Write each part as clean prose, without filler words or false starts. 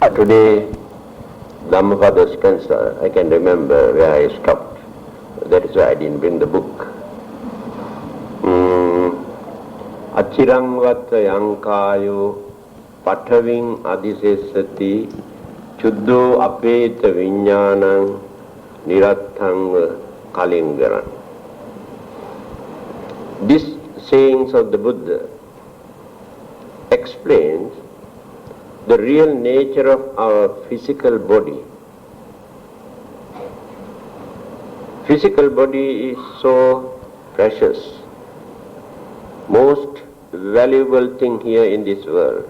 Today, Dhammapada stanza, I can remember where I stopped. That is why I didn't bring the book. Achirangvata yankayo pathaving adisesati chuddho apeta viññānaṁ niratthaṁ kalingaran. This sayings of the Buddha explains the real nature of our physical body. Physical body is so precious, most valuable thing here in this world.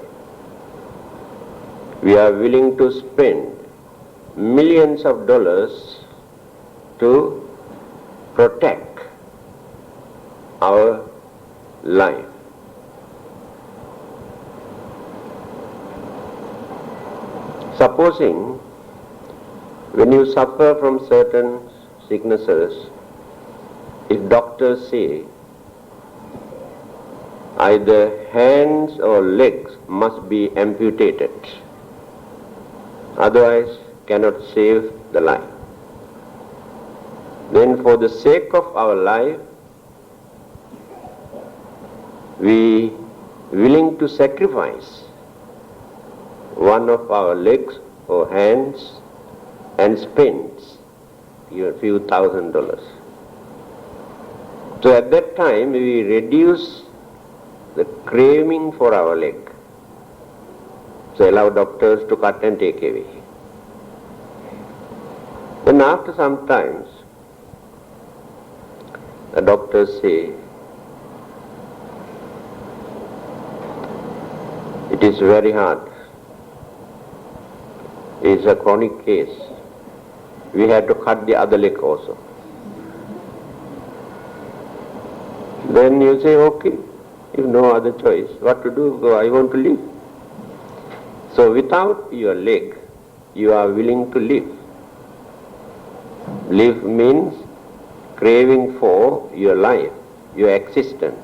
We are willing to spend millions of dollars to protect our life. Supposing when you suffer from certain sicknesses, if doctors say either hands or legs must be amputated, otherwise cannot save the life, then for the sake of our life, we willing to sacrifice one of our legs or hands and spends a few $1,000s. So at that time we reduce the craving for our leg. So allow doctors to cut and take away. Then after some times, the doctors say, it is very hard. It is a chronic case. We had to cut the other leg also. Then you say, okay, if no other choice, what to do? Go, I want to live. So without your leg, you are willing to live. Live means craving for your life, your existence.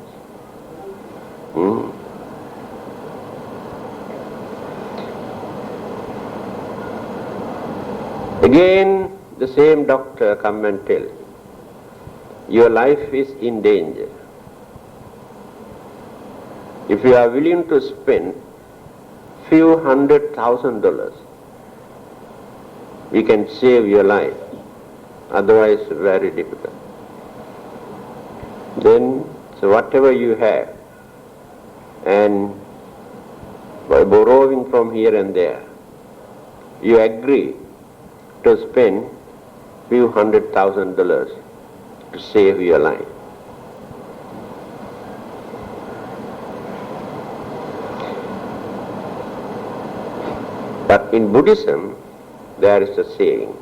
Again, the same doctor come and tell, your life is in danger. If you are willing to spend few $100,000, we can save your life. Otherwise, very difficult. Then, so whatever you have, and by borrowing from here and there, you agree to spend few $100,000 to save your life. But in Buddhism, there is a saying,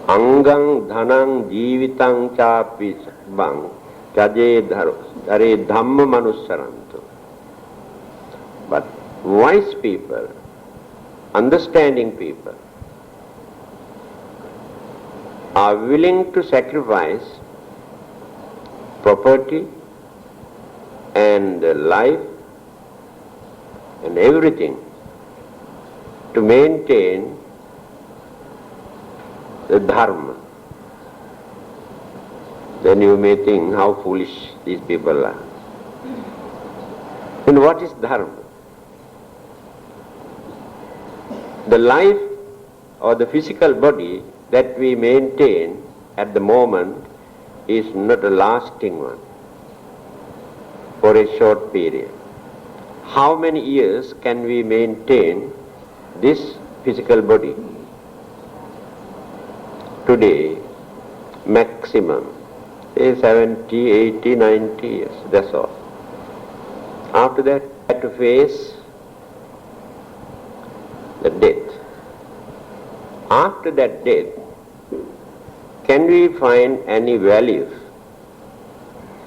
Angang dhanang jivitang chapi bang chaje dhare dhamma manussarantu. But wise people, understanding people, are willing to sacrifice property and life and everything to maintain the dharma. Then you may think how foolish these people are. And what is dharma? The life or the physical body that we maintain at the moment is not a lasting one for a short period. How many years can we maintain this physical body? Today, maximum, say 70, 80, 90 years, that's all. After that, we have to face the death. After that death, can we find any value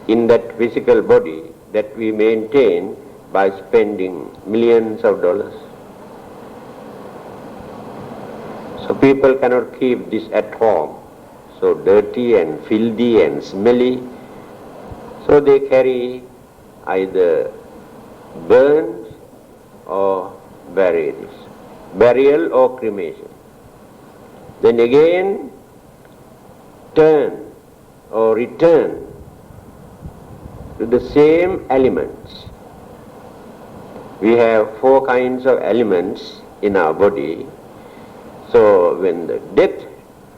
in that physical body that we maintain by spending millions of dollars? So people cannot keep this at home, so dirty and filthy and smelly. So they carry either burns or bury this. Burial or cremation. Then again turn or return to the same elements. We have 4 kinds of elements in our body. So when the death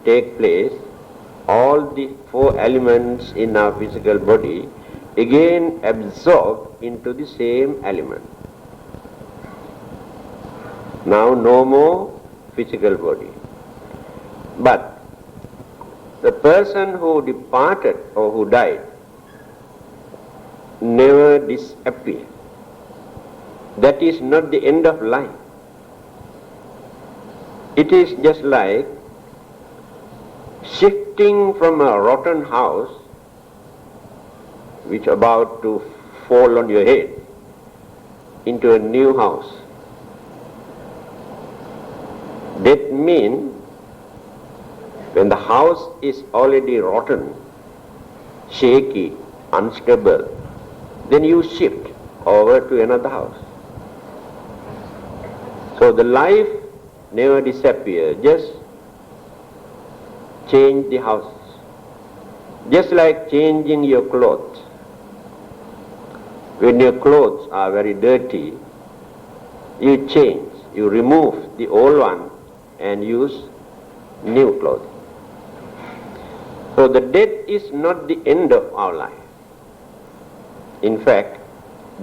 takes place, all the 4 elements in our physical body again absorb into the same element. Now no more physical body. But the person who departed or who died never disappeared. That is not the end of life. It is just like shifting from a rotten house which is about to fall on your head into a new house. That means when the house is already rotten, shaky, unstable, then you shift over to another house. So the life never disappears, just change the house. Just like changing your clothes. When your clothes are very dirty, you change, you remove the old one and use new clothes. So the death is not the end of our life. In fact,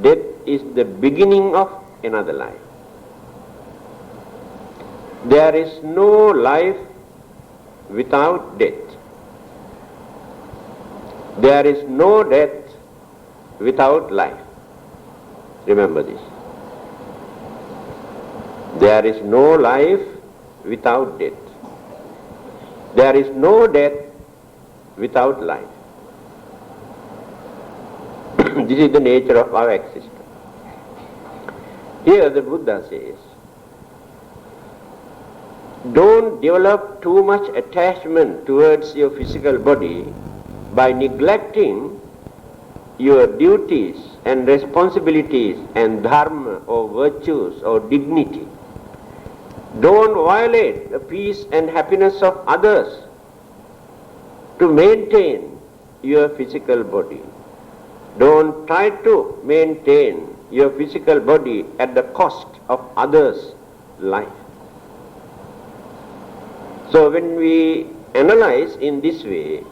death is the beginning of another life. There is no life without death. There is no death without life. Remember this. There is no life without death. There is no death without life. This is the nature of our existence. Here the Buddha says, don't develop too much attachment towards your physical body by neglecting your duties and responsibilities and dharma or virtues or dignity. Don't violate the peace and happiness of others to maintain your physical body. Don't try to maintain your physical body at the cost of others' life. So when we analyze in this way,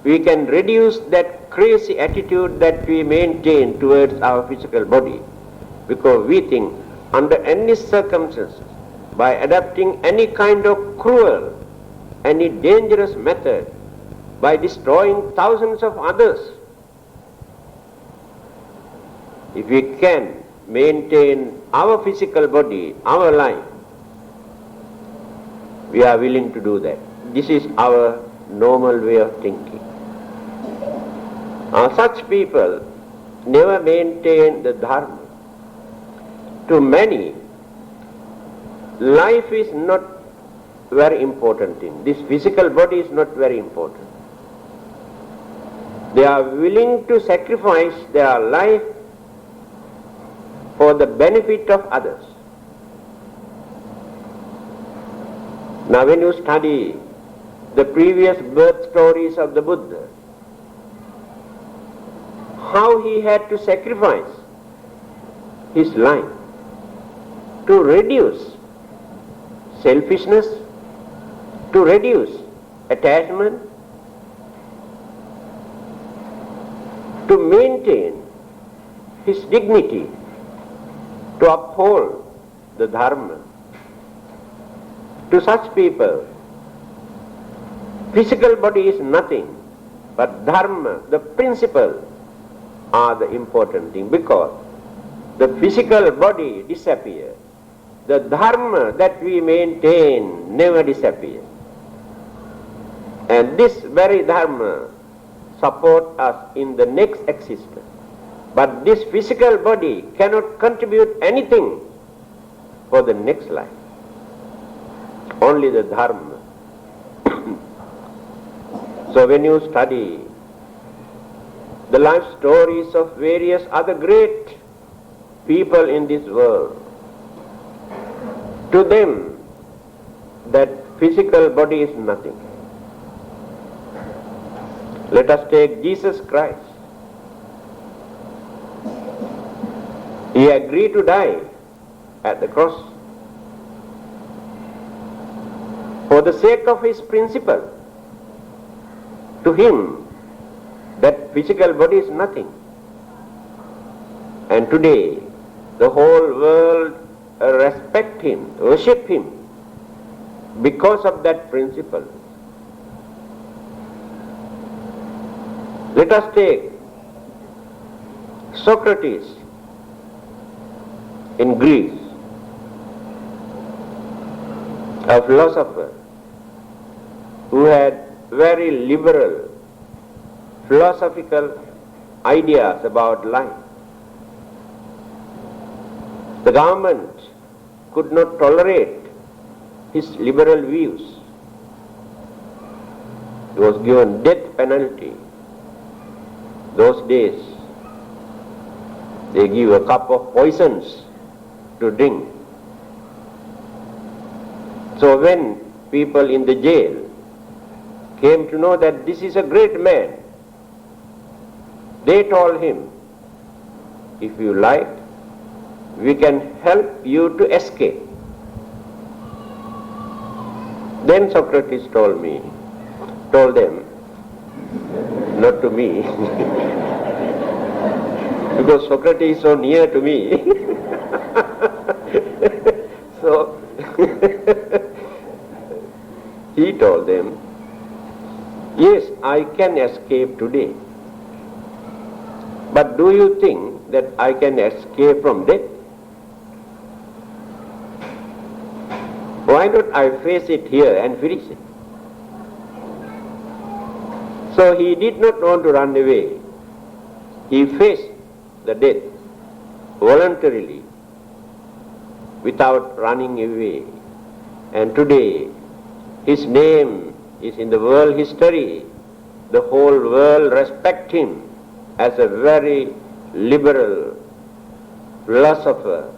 we can reduce that crazy attitude that we maintain towards our physical body, because we think under any circumstances, by adopting any kind of cruel, any dangerous method, by destroying thousands of others, if we can maintain our physical body, our life, we are willing to do that. This is our normal way of thinking. Such people never maintain the dharma. To many, life is not very important thing. This physical body is not very important. They are willing to sacrifice their life for the benefit of others. Now when you study the previous birth stories of the Buddha, how he had to sacrifice his life to reduce selfishness, to reduce attachment, to maintain his dignity, to uphold the dharma. To such people, physical body is nothing, but dharma, the principle, are the important thing, because the physical body disappears. The dharma that we maintain never disappears. And this very dharma supports us in the next existence. But this physical body cannot contribute anything for the next life. Only the dharma. So when you study the life stories of various other great people in this world, To them, that physical body is nothing. Let us take Jesus Christ. He agreed to die at the cross for the sake of his principle. To him, that physical body is nothing. And today, the whole world respect him, worship him because of that principle. Let us take Socrates in Greece, a philosopher who had very liberal philosophical ideas about life. The government could not tolerate his liberal views. He was given death penalty. Those days, they give a cup of poisons to drink. So when people in the jail came to know that this is a great man, they told him, if you like, we can help you to escape. Then Socrates told them, not to me, because Socrates is so near to me. So he told them, yes, I can escape today. But do you think that I can escape from death? Why don't I face it here and finish it? So he did not want to run away. He faced the death voluntarily, without running away. And today, his name is in the world history. The whole world respects him as a very liberal philosopher.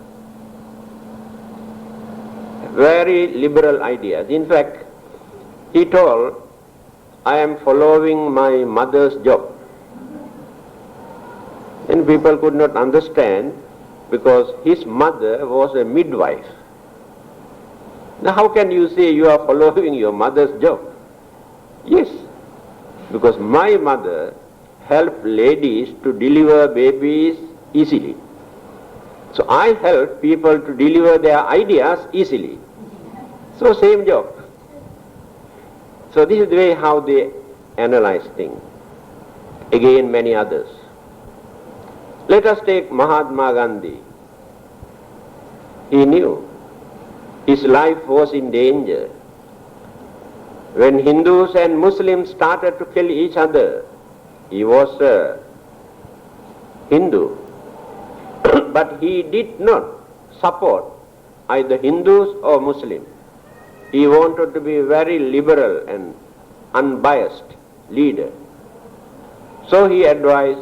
Very liberal ideas. In fact, he told, I am following my mother's job. And people could not understand because his mother was a midwife. Now how can you say you are following your mother's job? Yes, because my mother helped ladies to deliver babies easily. So I help people to deliver their ideas easily. So same job. So this is the way how they analyze things. Again, many others. Let us take Mahatma Gandhi. He knew his life was in danger. When Hindus and Muslims started to kill each other, he was a Hindu. But he did not support either Hindus or Muslims. He wanted to be a very liberal and unbiased leader. So he advised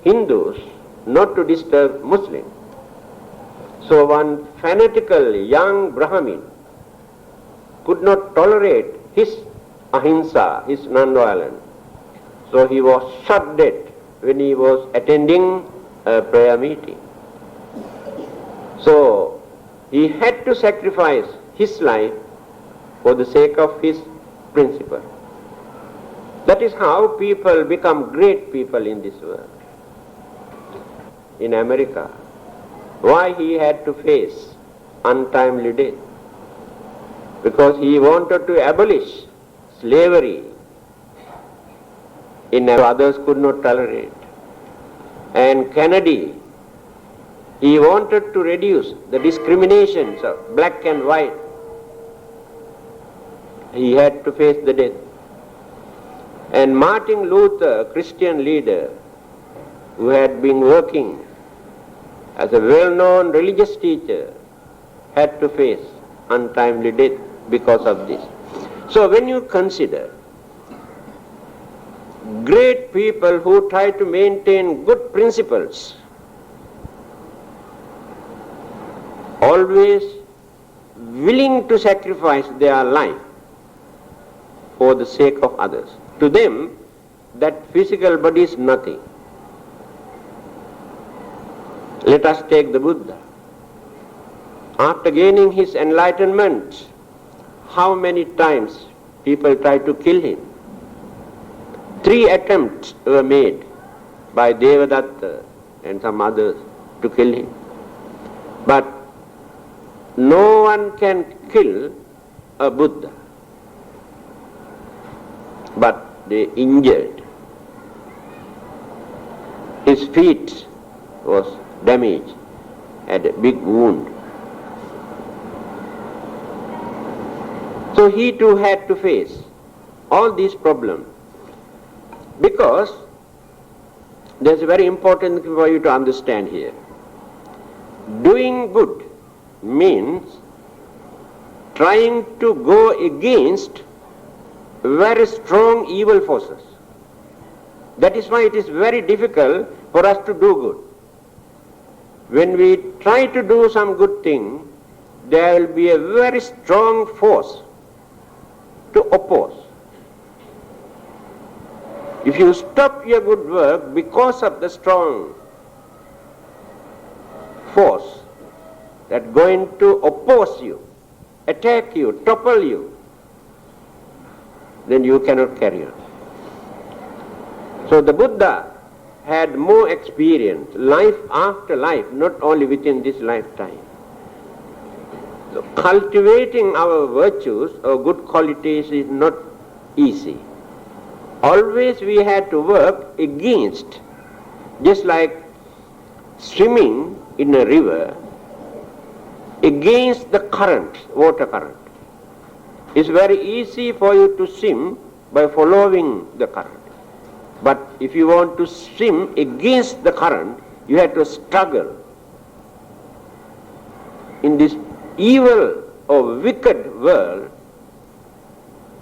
Hindus not to disturb Muslims. So one fanatical young Brahmin could not tolerate his ahimsa, his non-violence. So he was shot dead when he was attending a prayer meeting. So he had to sacrifice his life for the sake of his principle. That is how people become great people in this world. In America, why he had to face untimely death? Because he wanted to abolish slavery in others could not tolerate. And Kennedy, he wanted to reduce the discriminations of black and white. He had to face the death. And Martin Luther, Christian leader, who had been working as a well-known religious teacher, had to face untimely death because of this. So when you consider great people who try to maintain good principles, always willing to sacrifice their life for the sake of others. To them, that physical body is nothing. Let us take the Buddha. After gaining his enlightenment, how many times people tried to kill him? 3 attempts were made by Devadatta and some others to kill him. But no one can kill a Buddha. But they injured. His feet was damaged, had a big wound. So he too had to face all these problems, because there's a very important thing for you to understand here. Doing good means trying to go against very strong evil forces. That is why it is very difficult for us to do good. When we try to do some good thing, there will be a very strong force to oppose. If you stop your good work because of the strong force that going to oppose you, attack you, topple you, then you cannot carry on. So the Buddha had more experience, life after life, not only within this lifetime. So cultivating our virtues or good qualities is not easy. Always we had to work against, just like swimming in a river, against the current, water current. It's very easy for you to swim by following the current. But if you want to swim against the current, you have to struggle. In this evil or wicked world,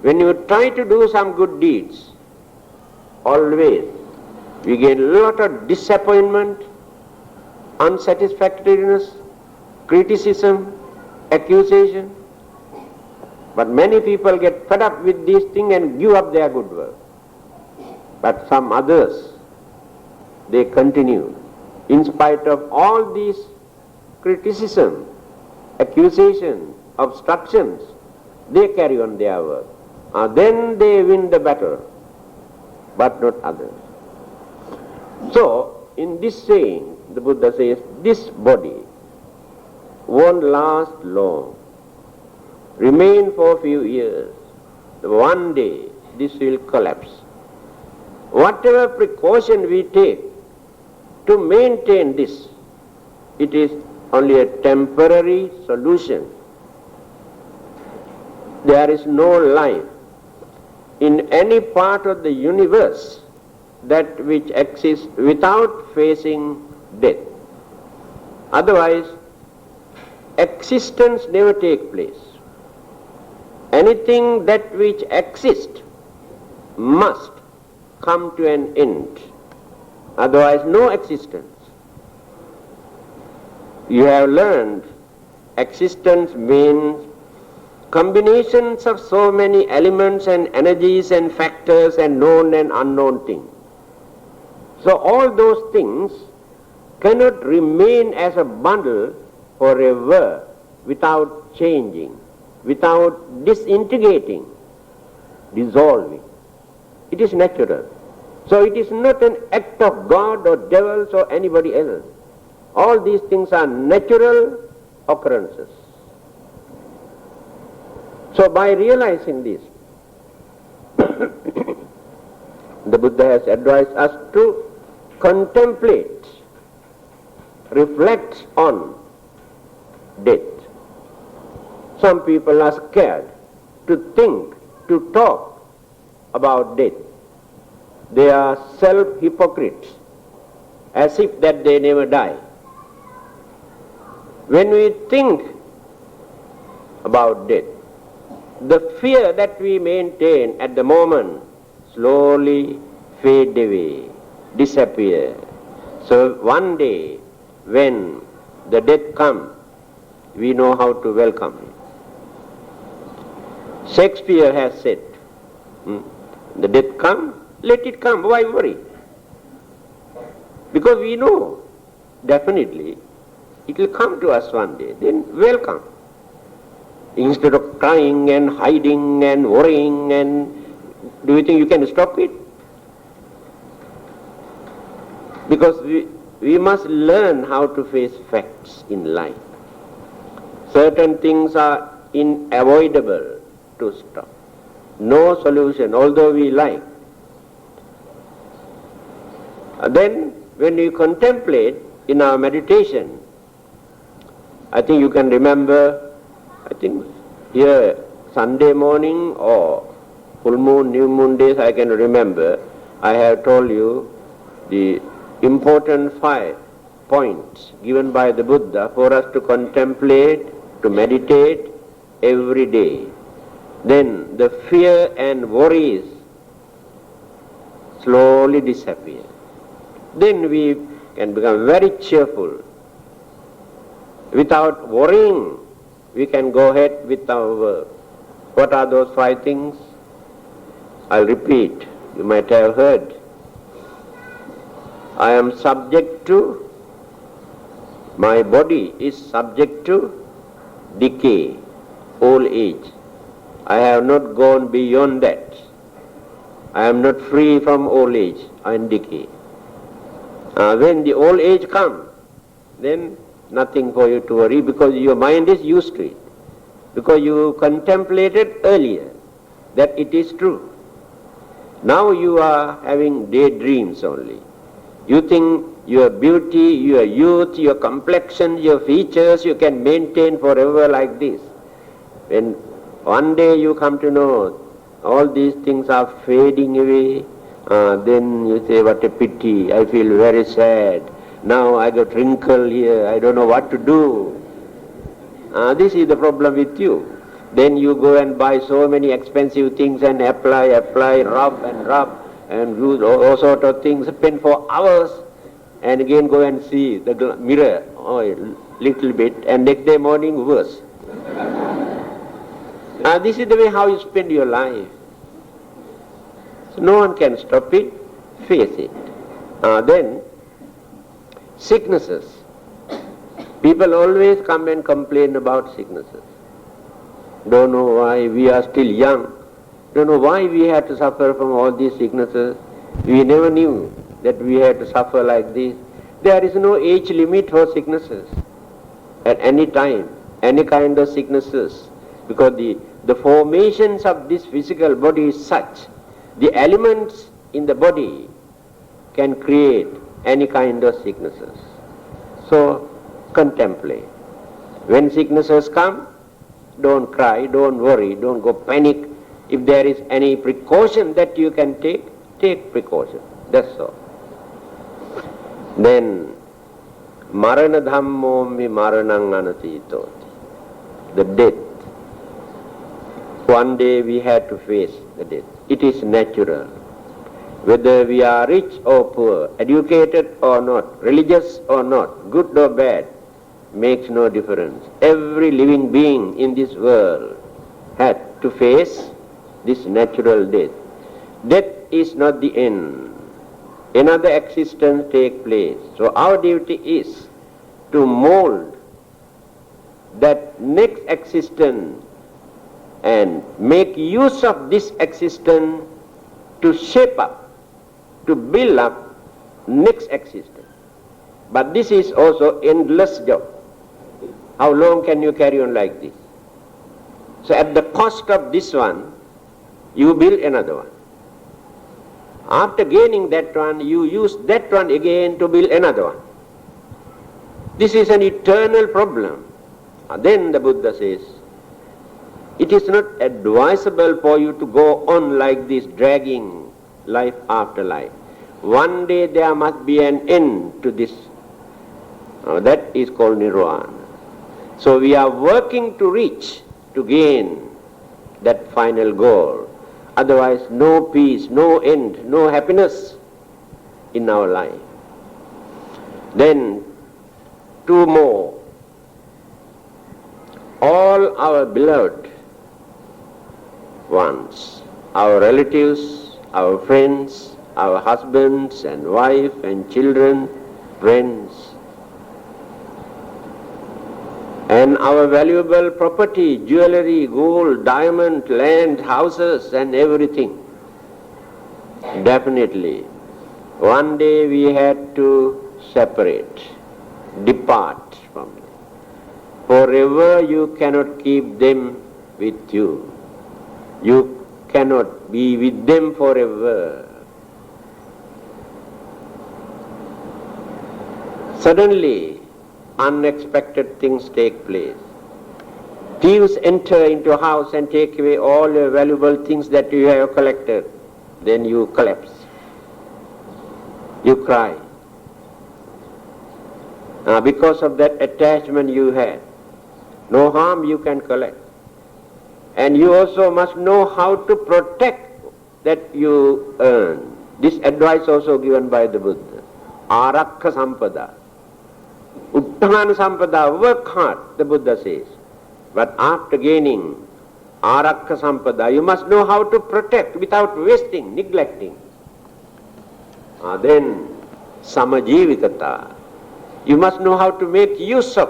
when you try to do some good deeds, always we get a lot of disappointment, unsatisfactoriness, criticism, accusation. But many people get fed up with these things and give up their good work. But some others, they continue. In spite of all these criticism, accusation, obstructions, they carry on their work. Then they win the battle, but not others. So, in this saying, the Buddha says, this body won't last long, remain for a few years. One day, this will collapse. Whatever precaution we take to maintain this, it is only a temporary solution. There is no life in any part of the universe that which exists without facing death. Otherwise, existence never takes place. Anything that which exists must come to an end. Otherwise, no existence. You have learned existence means combinations of so many elements and energies and factors and known and unknown things. So all those things cannot remain as a bundle forever without changing, without disintegrating, dissolving. It is natural. So it is not an act of God or devils or anybody else. All these things are natural occurrences. So by realizing this, the Buddha has advised us to contemplate, reflect on death. Some people are scared to think, to talk about death. They are self-hypocrites, as if that they never die. When we think about death, the fear that we maintain at the moment slowly fade away, disappear. So one day when the death comes, we know how to welcome it. Shakespeare has said, the death come, let it come, why worry? Because we know, definitely, it will come to us one day, then welcome. Instead of crying and hiding and worrying, and do you think you can stop it? Because we must learn how to face facts in life. Certain things are unavoidable to stop. No solution, although we like. Then when we contemplate in our meditation, I think you can remember, I think here Sunday morning or full moon, new moon days, I can remember, I have told you the important 5 points given by the Buddha for us to contemplate, to meditate every day. Then the fear and worries slowly disappear. Then we can become very cheerful. Without worrying, we can go ahead with our work. What are those 5 things? I'll repeat. You might have heard. I am subject to, my body is subject to decay, old age. I have not gone beyond that. I am not free from old age and decay. When the old age comes, then nothing for you to worry, because your mind is used to it. Because you contemplated earlier that it is true. Now you are having daydreams only. You think your beauty, your youth, your complexion, your features you can maintain forever like this. When one day you come to know all these things are fading away, then you say, what a pity, I feel very sad. Now I got wrinkle here, I don't know what to do. This is the problem with you. Then you go and buy so many expensive things and apply, rub and use all sort of things, spend for hours, and again go and see the mirror, a little bit, and next day morning worse. This is the way how you spend your life. So no one can stop it, face it. Then, sicknesses. People always come and complain about sicknesses. Don't know why, we are still young. Don't know why we had to suffer from all these sicknesses. We never knew that we had to suffer like this. There is no age limit for sicknesses. At any time, any kind of sicknesses. Because the formations of this physical body is such, the elements in the body can create any kind of sicknesses. So, contemplate. When sicknesses come, don't cry, don't worry, don't go panic. If there is any precaution that you can take, take precaution. That's all. Then, marana dhammo mi maranang anatitoti. The death. One day we had to face the death. It is natural. Whether we are rich or poor, educated or not, religious or not, good or bad, makes no difference. Every living being in this world had to face this natural death. Death is not the end. Another existence takes place. So our duty is to mold that next existence and make use of this existence to shape up, to build up next existence. But this is also endless job. How long can you carry on like this? So at the cost of this one, you build another one. After gaining that one, you use that one again to build another one. This is an eternal problem. Then the Buddha says, it is not advisable for you to go on like this, dragging life after life. One day there must be an end to this. That is called nirvana. So we are working to reach, to gain that final goal. Otherwise, no peace, no end, no happiness in our life. Then, 2 more. All our beloved ones, our relatives, our friends, our husbands and wife and children, friends, and our valuable property, jewelry, gold, diamond, land, houses and everything. Definitely, one day we had to separate, depart from them. Forever you cannot keep them with you. You cannot be with them forever. Suddenly, unexpected things take place. Thieves enter into a house and take away all your valuable things that you have collected. Then you collapse. You cry. Because of that attachment you had. No harm you can collect. And you also must know how to protect that you earn. This advice also given by the Buddha. Arakha sampada. Uttana sampada, work hard, the Buddha says. But after gaining arakha sampada, you must know how to protect without wasting, neglecting. Then samajivitata. You must know how to make use of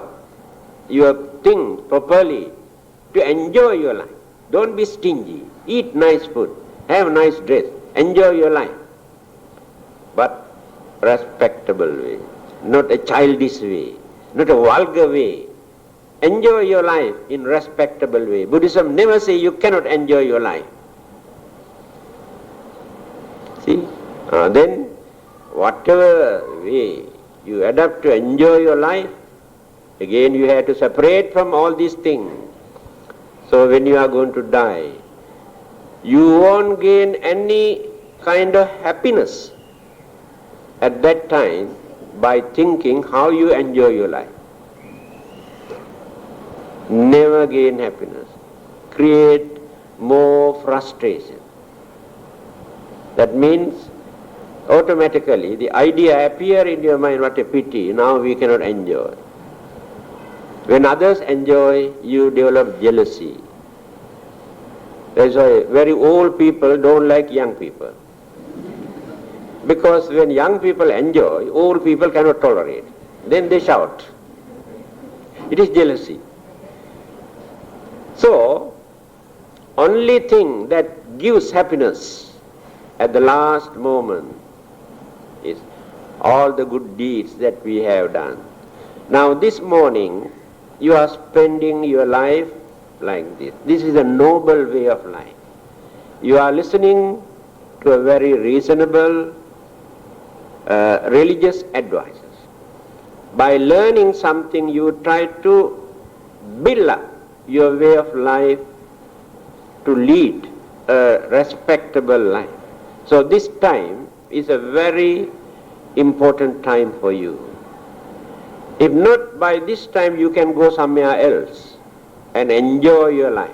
your things properly to enjoy your life. Don't be stingy. Eat nice food. Have nice dress. Enjoy your life. But respectable way. Not a childish way. Not a vulgar way. Enjoy your life in respectable way. Buddhism never say you cannot enjoy your life. See? Then whatever way you adapt to enjoy your life, again you have to separate from all these things. So when you are going to die, you won't gain any kind of happiness at that time by thinking how you enjoy your life. Never gain happiness. Create more frustration. That means automatically the idea appear in your mind, what a pity, now we cannot enjoy. When others enjoy, you develop jealousy. That's why very old people don't like young people. Because when young people enjoy, old people cannot tolerate. Then they shout. It is jealousy. So, only thing that gives happiness at the last moment is all the good deeds that we have done. Now this morning, you are spending your life like this. This is a noble way of life. You are listening to a very reasonable religious advices. By learning something, you try to build up your way of life to lead a respectable life. So this time is a very important time for you. If not, by this time you can go somewhere else and enjoy your life.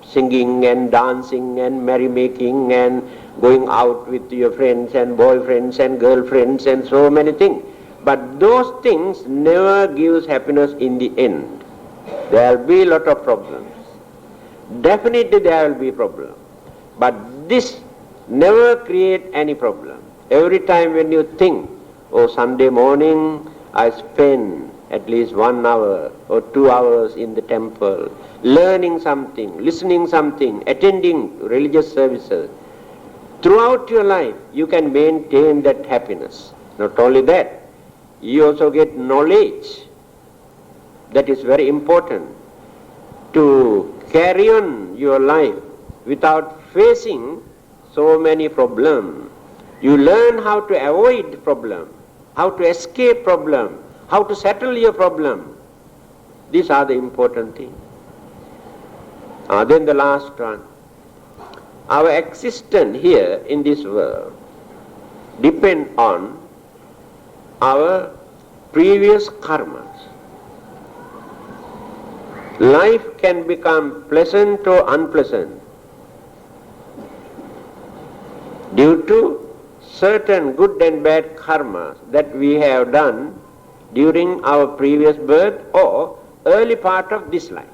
Singing and dancing and merrymaking and going out with your friends and boyfriends and girlfriends and so many things. But those things never gives happiness in the end. There will be a lot of problems. Definitely there will be problems. But this never create any problem. Every time when you think, oh, Sunday morning I spend at least 1 hour or 2 hours in the temple, learning something, listening something, attending religious services. Throughout your life, you can maintain that happiness. Not only that, you also get knowledge. That is very important to carry on your life without facing so many problems. You learn how to avoid problem, how to escape problem, how to settle your problem. These are the important things. Then the last one. Our existence here in this world depends on our previous karmas. Life can become pleasant or unpleasant due to certain good and bad karmas that we have done during our previous birth or early part of this life.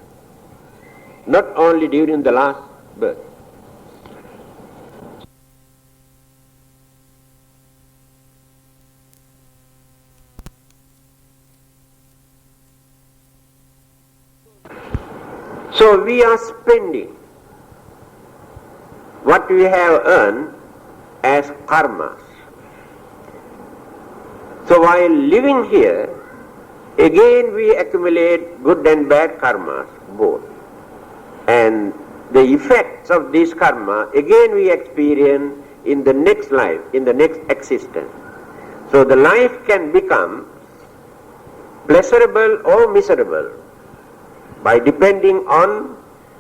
Not only during the last birth. So we are spending what we have earned as karmas. So while living here, again we accumulate good and bad karmas, both. And the effects of this karma, again we experience in the next life, in the next existence. So the life can become pleasurable or miserable by depending on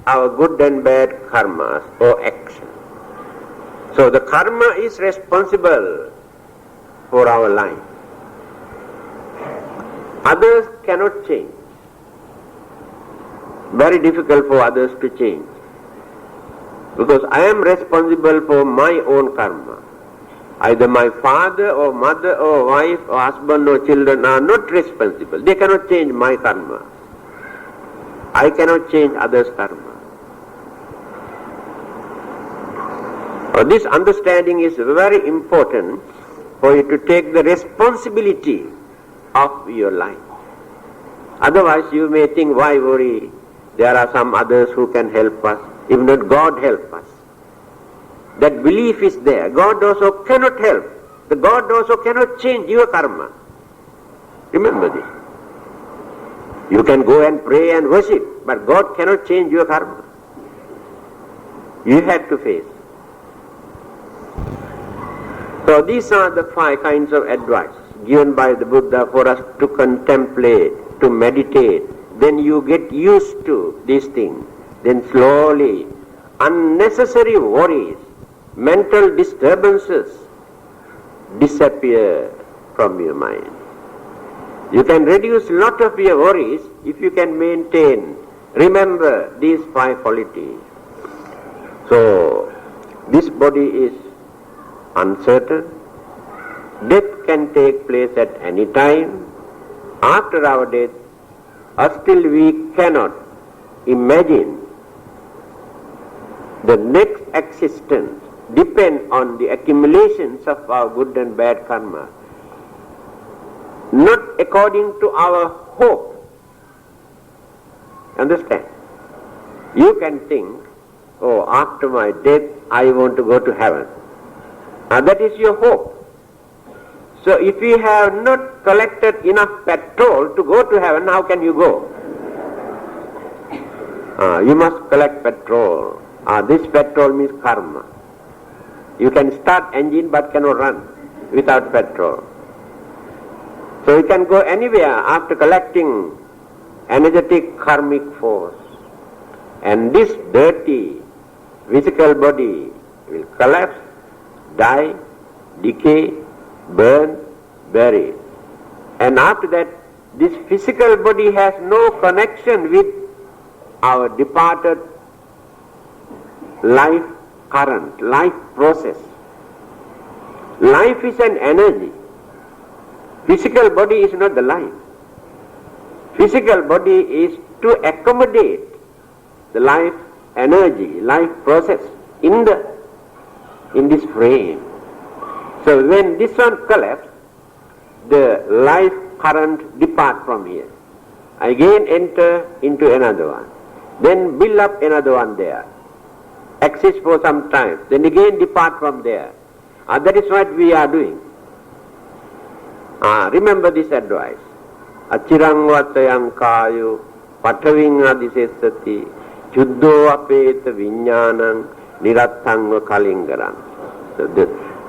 our good and bad karmas or action. So the karma is responsible for our life. Others cannot change. Very difficult for others to change. Because I am responsible for my own karma. Either my father or mother or wife or husband or children are not responsible. They cannot change my karma. I cannot change others' karma. This understanding is very important for you to take the responsibility of your life. Otherwise you may think, why worry? There are some others who can help us. If not, God help us. That belief is there. God also cannot help. The God also cannot change your karma. Remember this. You can go and pray and worship, but God cannot change your karma. You have to face. So these are the 5 kinds of advice given by the Buddha for us to contemplate, to meditate. Then you get used to these things. Then slowly, unnecessary worries, mental disturbances disappear from your mind. You can reduce a lot of your worries if you can maintain, remember these 5 qualities. So, this body is uncertain. Death can take place at any time. After our death, still we cannot imagine the next existence depend on the accumulations of our good and bad karma. Not according to our hope. Understand? You can think, oh, after my death I want to go to heaven. That is your hope. So if you have not collected enough petrol to go to heaven, how can you go? You must collect petrol. This petrol means karma. You can start engine but cannot run without petrol. So you can go anywhere after collecting energetic karmic force. And this dirty physical body will collapse, die, decay, burn, bury. And after that, this physical body has no connection with our departed life current, life process. Life is an energy. Physical body is not the life. Physical body is to accommodate the life energy, life process in this frame. So when this one collapses, the life current depart from here. Again enter into another one. Then build up another one there. Exist for some time. Then again depart from there. That is what we are doing. Remember this advice. Achirang vatayang kayu pataving adisesati chuddho apeta viññānaṁ niratthaṁ kalingaram. So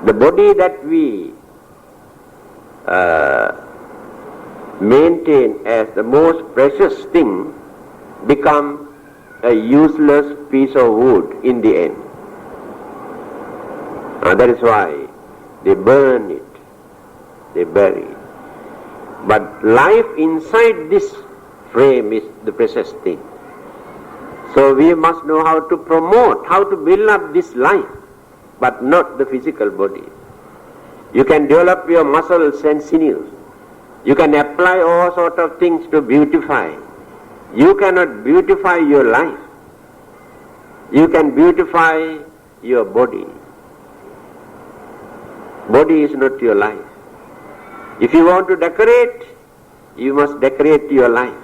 the body that we maintain as the most precious thing become a useless piece of wood in the end. That is why they burn it, they bury it. But life inside this frame is the precious thing. So we must know how to promote, how to build up this life, but not the physical body. You can develop your muscles and sinews. You can apply all sorts of things to beautify. You cannot beautify your life. You can beautify your body. Body is not your life. If you want to decorate, you must decorate your life.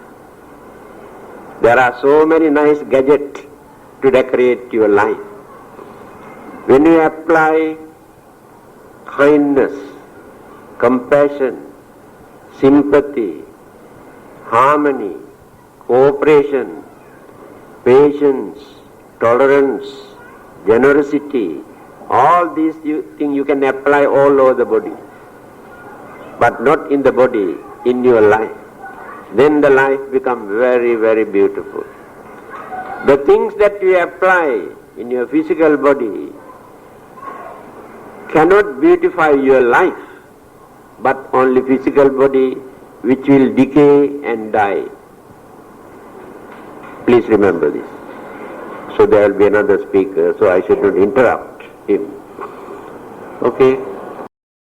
There are so many nice gadgets to decorate your life. When you apply kindness, compassion, sympathy, harmony, cooperation, patience, tolerance, generosity, all these things you can apply all over the body, but not in the body, in your life. Then the life becomes very, very beautiful. The things that you apply in your physical body cannot beautify your life, but only physical body which will decay and die. Please remember this. So there will be another speaker, so I should not interrupt him. Okay?